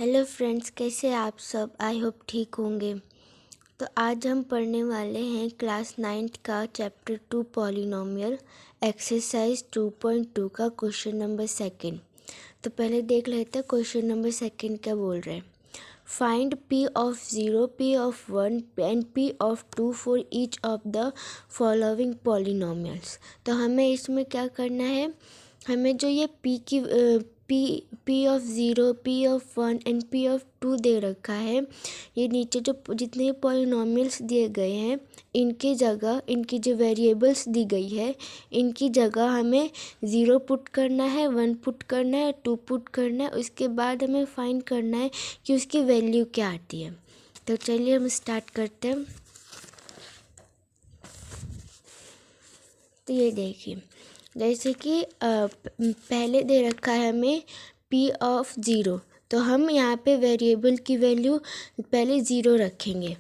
Hello friends, कैसे आप सब। आई होप ठीक होंगे। तो आज हम पढ़ने वाले हैं क्लास 9th का चैप्टर 2 पॉलिनोमियल एक्सरसाइज 2.2 का क्वेश्चन नंबर 2। तो पहले देख लेते हैं क्वेश्चन नंबर 2 क्या बोल रहे हैं। Find p of 0, p of 1 and p of 2 for each of the following polynomials. तो हमें इसमें क्या करना है, हमें जो ये p of 0, p of 1 and p of 2 दे रखा है, ये नीचे जो जितने पॉलिनोमियल्स दिए गए हैं इनकी जगह, इनकी जो वेरिएबल्स दी गई है इनकी जगह हमें 0 पुट करना है, 1 पुट करना है, 2 पुट करना है। उसके बाद हमें फाइंड करना है कि उसकी वैल्यू क्या आती है। तो चलिए हम स्टार्ट करते हैं। तो ये देखिए, जैसे कि पहले दे रखा है हमें p ऑफ 0, तो हम यहाँ पे वेरिएबल की वैल्यू पहले 0 रखेंगे।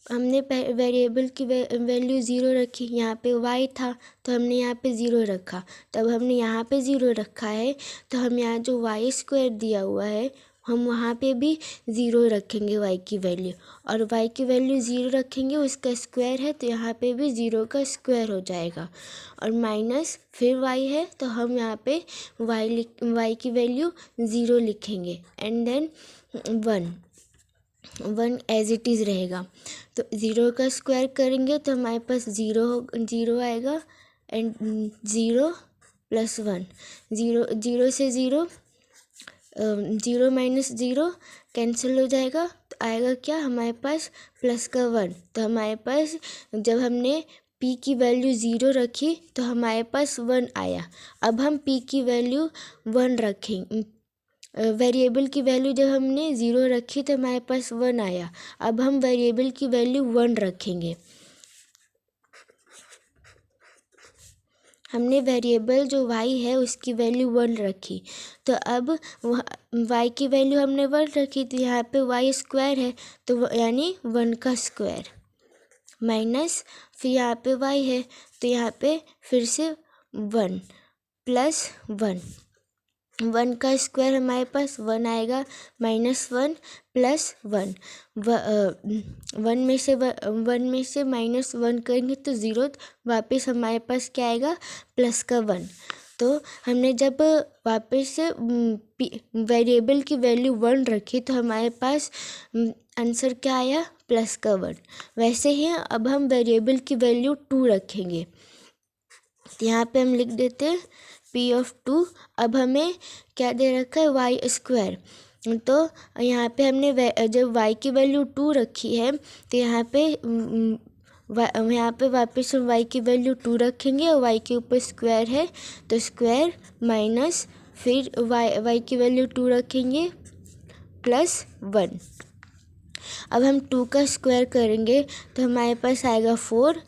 हमने वेरिएबल की वैल्यू 0 रखी, यहाँ पे y था तो हमने यहाँ पे 0 रखा। तब हमने यहाँ पे 0 रखा है तो हम यहाँ जो y² दिया हुआ है हम वहाँ पे भी 0 रखेंगे y की वैल्यू, और y की वैल्यू 0 रखेंगे, उसका स्क्वायर है तो यहाँ पे भी 0 का स्क्वायर हो जाएगा, और माइनस फिर y है तो हम यहाँ पे y की वैल्यू 0 लिखेंगे and then 1 as it is रहेगा। तो 0 का स्क्वायर करेंगे तो हमारे पास 0 आएगा एंड 0 + 1, 0 से 0, 0 - 0 कैंसिल हो जाएगा तो आएगा क्या हमारे पास प्लस का 1। तो हमारे पास जब हमने p की वैल्यू 0 रखी तो हमारे पास 1 आया। अब हम p की वैल्यू 1 रखेंगे, वेरिएबल की वैल्यू जब हमने 0 रखी तो हमारे पास 1 आया। अब हम वेरिएबल की वैल्यू 1 रखेंगे। हमने वेरिएबल जो y है उसकी वैल्यू 1 रखी, तो अब y की वैल्यू हमने 1 रखी तो यहाँ पे y² है तो यानी 1 का स्क्वायर, माइनस फिर यहाँ पे y है तो यहाँ पे फिर से 1 + 1 का स्क्वायर हमारे पास 1 आएगा, -1 + 1, 1 में से -1 करेंगे तो 0, वापस हमारे पास क्या आएगा प्लस का 1। तो हमने जब वापस से वेरिएबल की वैल्यू 1 रखी तो हमारे पास आंसर क्या आया प्लस का 1। वैसे ही अब हम वेरिएबल की वैल्यू 2 रखेंगे, तो यहाँ पे हम लिख देते हैं p ऑफ 2। अब हमें क्या दे रखा है y², तो यहाँ पे हमने जब y की वैल्यू 2 रखी है तो यहाँ पे वापस हम y की वैल्यू 2 रखेंगे और y के ऊपर स्क्वायर है तो स्क्वायर माइनस फिर y की वैल्यू 2 रखेंगे +1। अब हम 2 का स्क्वायर करेंगे तो हमारे पास आएगा 4 -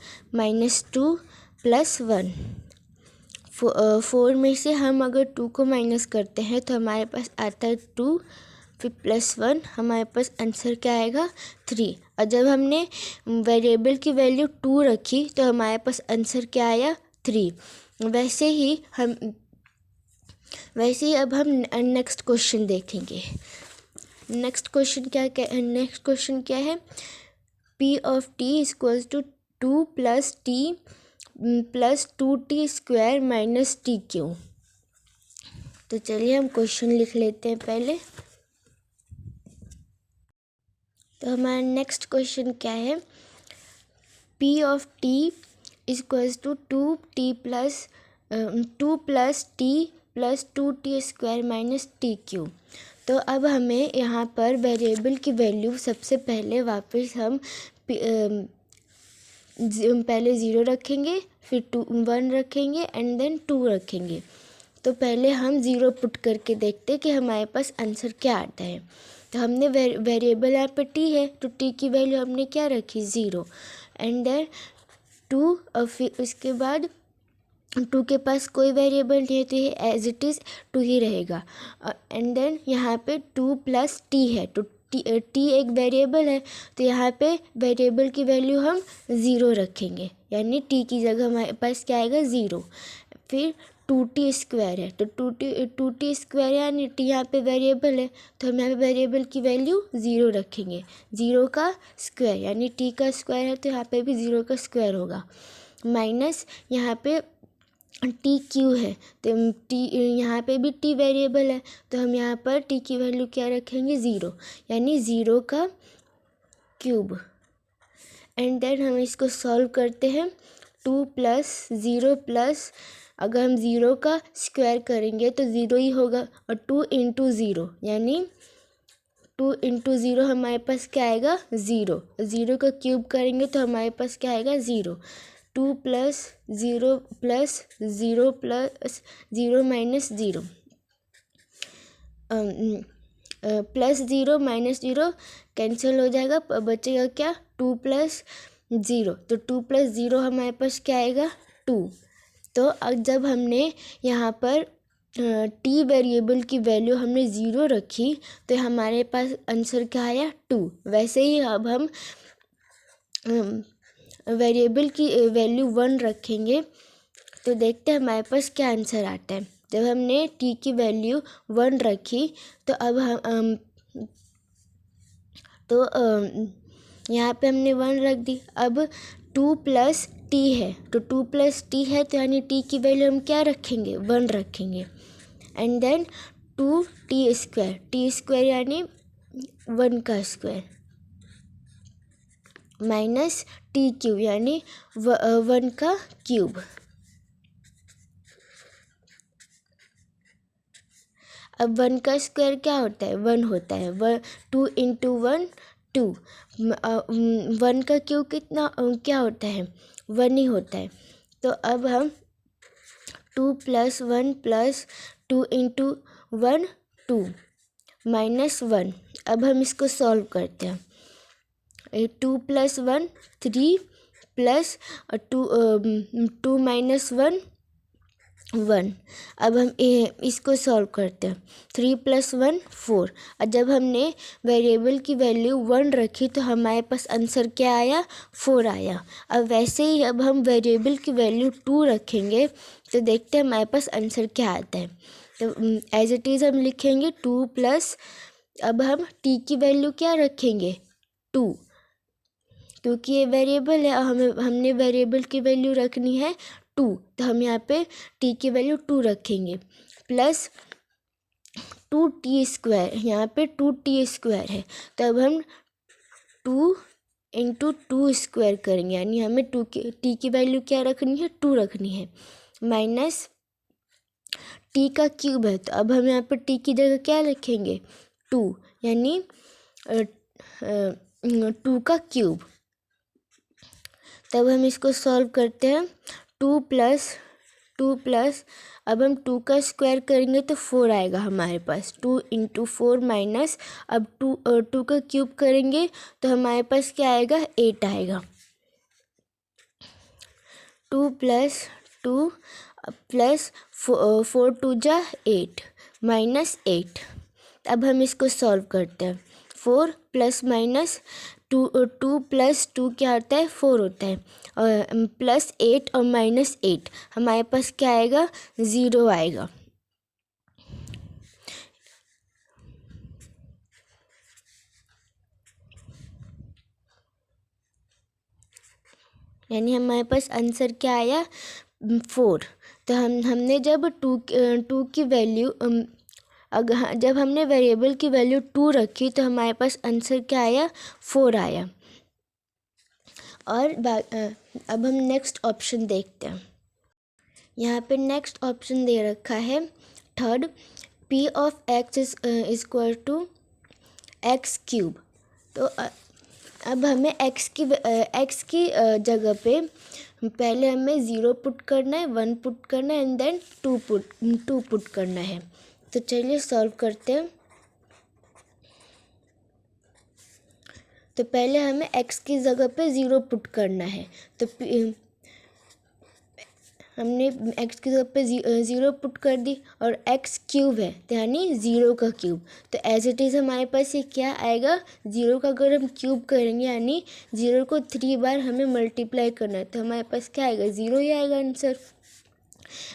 2 + 1। 4 में से हम अगर 2 को माइनस करते हैं तो हमारे पास आता है 2, फिर +1, हमारे पास आंसर क्या आएगा 3। और जब हमने वेरिएबल की वैल्यू 2 रखी तो हमारे पास आंसर क्या आया 3। वैसे ही अब हम नेक्स्ट क्वेश्चन देखेंगे। नेक्स्ट क्वेश्चन क्या है, p of t = 2 + t + 2t² - tq। तो चलिए हम क्वेश्चन लिख लेते हैं पहले। तो हमारा नेक्स्ट क्वेश्चन क्या है, p of t = 2t + 2 + t + 2t² - tq। तो अब हमें यहाँ पर वेरिएबल की वैल्यू सबसे पहले वापस हम पहले 0 रखेंगे, फिर 1 रखेंगे एंड देन 2 रखेंगे। तो पहले हम 0 पुट करके देखते हैं कि हमारे पास आंसर क्या आता है। तो हमने वेरिएबल यहाँ पे t है तो t की वैल्यू हमने क्या रखी 0 एंड देन 2, और फिर उसके बाद 2 के पास कोई वेरिएबल नहीं है तो ये एज इट इज़ 2 ही रहेगा, एंड देन यहाँ पे 2 + t है तो टी एक वेरिएबल है, तो यहाँ पे वेरिएबल की वैल्यू हम 0 रखेंगे, यानी टी की जगह हमारे पास क्या आएगा 0। फिर 2t² है, तो 2t² यानी टी यहाँ पे वेरिएबल है, तो हम यहाँ पे वेरिएबल की वैल्यू 0 रखेंगे। 0 का स्क्वायर यानी टी का स्क्वायर है, तो यहाँ पे भी 0 का स्क्वायर होगा। माइनस यहाँ पे टी क्यू है, तो टी यहाँ पे भी टी वेरिएबल है, तो हम यहाँ पर टी की वैल्यू क्या रखेंगे 0, यानी 0 का क्यूब। एंड देन हम इसको सॉल्व करते हैं। 2 + 0 प्लस, अगर हम 0 का स्क्वायर करेंगे तो 0 ही होगा, और 2 × 0 यानी 2 × 0 हमारे पास क्या आएगा 0। 0 का क्यूब करेंगे तो हमारे पास क्या आएगा 0। 2 + 0 + 0 + 0 - 0 +0 - 0 कैंसिल हो जाएगा, बचेगा क्या 2 + 0, तो 2 + 0 हमारे पास क्या आएगा 2। तो अब जब हमने यहाँ पर टी वेरिएबल की वैल्यू हमने 0 रखी, तो हमारे पास आंसर क्या आया 2। वैसे ही अब हम वेरिएबल की वैल्यू 1 रखेंगे, तो देखते हैं हमारे पास क्या आंसर आता है। जब हमने टी की वैल्यू 1 रखी, तो अब हम यहाँ पे हमने 1 रख दी। अब 2 + t है, तो 2 + t है, तो यानी t की वैल्यू हम क्या रखेंगे 1 रखेंगे। एंड देन 2t² यानी 1 का स्क्वायर, माइनस t³ यानी 1 का क्यूब। अब 1 का स्क्वायर क्या होता है 1 होता है। 2 × 1 2, 1 का क्यूब कितना क्या होता है 1 ही होता है। तो अब हम 2 + 1 + 2 × 1 2 -1। अब हम इसको सॉल्व करते हैं। 2 + 1 3 प्लस 2 -1 1। अब हम इसको सॉल्व करते हैं। 3 + 1 4। और जब हमने वेरिएबल की वैल्यू 1 रखी, तो हमारे पास आंसर क्या आया 4 आया। अब वैसे ही अब हम वेरिएबल की वैल्यू 2 रखेंगे, तो देखते हैं हमारे पास आंसर क्या आता है। तो एज इट इज़ हम लिखेंगे 2 प्लस, अब हम टी की वैल्यू क्या रखेंगे 2, क्योंकि ये वेरिएबल है और हमने वेरिएबल की वैल्यू रखनी है 2, तो हम यहाँ पे t की वैल्यू 2 रखेंगे, प्लस 2t², यहाँ पे 2t² है, तो अब हम 2 × 2² करेंगे, यानी हमें t की वैल्यू क्या रखनी है 2 रखनी है, माइनस t का क्यूब है, तो अब हम यहाँ पे t की जगह क्या लिखेंगे 2, यानी 2 का क्यूब। तब हम इसको सॉल्व करते हैं। 2 प्लस अब हम 2 का स्क्वायर करेंगे तो 4 आएगा हमारे पास। 2 × 4 माइनस, अब 2 का क्यूब करेंगे तो हमारे पास क्या आएगा 8 आएगा। 2 + 2 + 4 2 जा 8 -8। अब हम इसको सॉल्व करते हैं। 4 ± 2 + 2 क्या होता है 4 होता है, और +8 और -8 हमारे पास क्या आएगा 0 आएगा। यानी हमारे पास आंसर क्या आया 4। तो हमने जब 2 की वैल्यू जब हमने वेरिएबल की वैल्यू 2 रखी, तो हमारे पास आंसर क्या आया 4 आया। और अब हम नेक्स्ट ऑप्शन देखते हैं। यहाँ पे नेक्स्ट ऑप्शन दे रखा है third, p of x is equal to x³। तो अब हमें x की जगह पे पहले हमें 0 पुट करना है, 1 पुट करना है, एंड देन 2 पुट करना है। तो चलिए सॉल्व करते हैं। तो पहले हमें x की जगह पे 0 पुट करना है, तो हमने एक्स की जगह पे ज़ीरो पुट कर दी और एक्स क्यूब है तो यानी ज़ीरो का क्यूब, तो एज इट इज़ हमारे पास ये क्या आएगा, ज़ीरो का अगर हम क्यूब करेंगे यानी ज़ीरो को 3 बार हमें मल्टीप्लाई करना है तो हमारे पास क्या आएगा, ज़ीरो ही आएगा आंसर।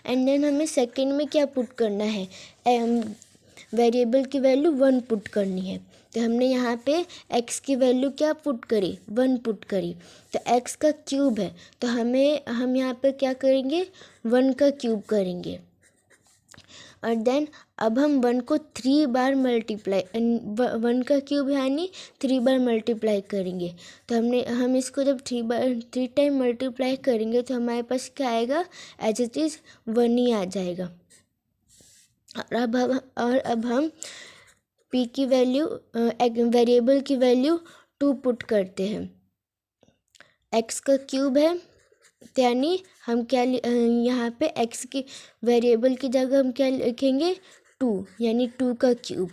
एंड देन हमें सेकेंड में क्या पुट करना है, वेरिएबल की वैल्यू 1 पुट करनी है, तो हमने यहाँ पे x की वैल्यू क्या पुट करी, 1 पुट करी, तो x का क्यूब है तो हम यहाँ पे क्या करेंगे, 1 का क्यूब करेंगे। और देन अब हम 1 को 3 बार मल्टीप्लाई, 1 का क्यूब यानी 3 बार मल्टीप्लाई करेंगे, तो हम इसको जब 3 टाइम मल्टीप्लाई करेंगे तो हमारे पास क्या आएगा, एज इट इज़ 1 ही आ जाएगा। और अब हम p की वैल्यू, वेरिएबल की वैल्यू 2 पुट करते हैं, x का क्यूब है तो यानी हम क्या यहाँ पे x की वेरिएबल की जगह हम क्या लिखेंगे, 2 यानी 2 का क्यूब,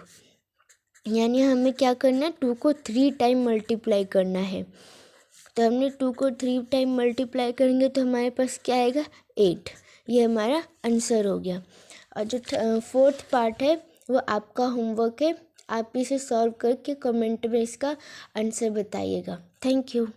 यानी हमें क्या करना है, 2 को 3 टाइम मल्टीप्लाई करना है, तो हमने 2 को 3 टाइम मल्टीप्लाई करेंगे तो हमारे पास क्या आएगा, 8, ये हमारा आंसर हो गया। और जो 4th पार्ट है वो आपका होमवर्क है, आप इसे सॉल्व करके कमेंट में इसका आंसर बताइएगा। Thank you.